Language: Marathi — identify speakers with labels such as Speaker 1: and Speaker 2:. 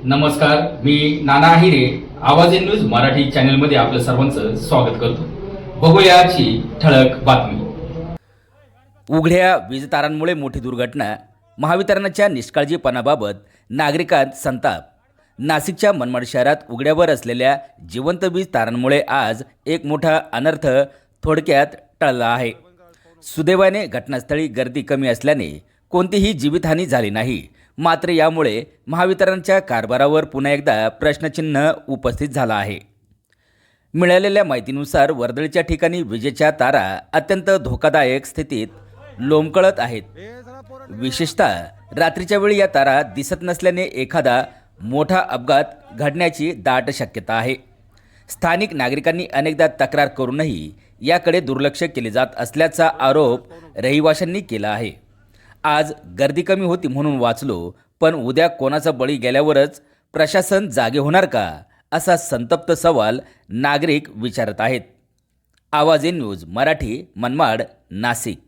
Speaker 1: नमस्कार, मी नाना आहिरे. आवाज इन न्यूज मराठी चॅनलमध्ये आपलं सर्वांचं स्वागत करतो. बघूया आजची ठळक बातमी.
Speaker 2: उघड्या वीज तारांमुळे मोठी दुर्घटना, महावितरणाच्या निष्काळजीपणाबाबत नागरिकांत संताप. नाशिकच्या मनमाड शहरात उघड्यावर असलेल्या जिवंत वीज तारांमुळे आज एक मोठा अनर्थ थोडक्यात टळला आहे. सुदैवाने घटनास्थळी गर्दी कमी असल्याने कोणतीही जीवितहानी झाली नाही. मात्र यामुळे महावितरणच्या कारभारावर पुन्हा एकदा प्रश्नचिन्ह उपस्थित झाला आहे. मिळालेल्या माहितीनुसार वर्दळीच्या ठिकाणी विजेच्या तारा अत्यंत धोकादायक स्थितीत लोंबकळत आहेत. विशेषतः रात्रीच्या वेळी या तारा दिसत नसल्याने एखादा मोठा अपघात घडण्याची दाट शक्यता आहे. स्थानिक नागरिकांनी अनेकदा तक्रार करूनही याकडे दुर्लक्ष केले जात असल्याचा आरोप रहिवाशांनी केला आहे. आज गर्दी कमी होती म्हणून वाचलो, पण उद्या कोणाचा बळी गेल्यावरच प्रशासन जागे होणार का, असा संतप्त सवाल नागरिक विचारत आहेत. आवाज इन न्यूज मराठी, मनमाड, नाशिक.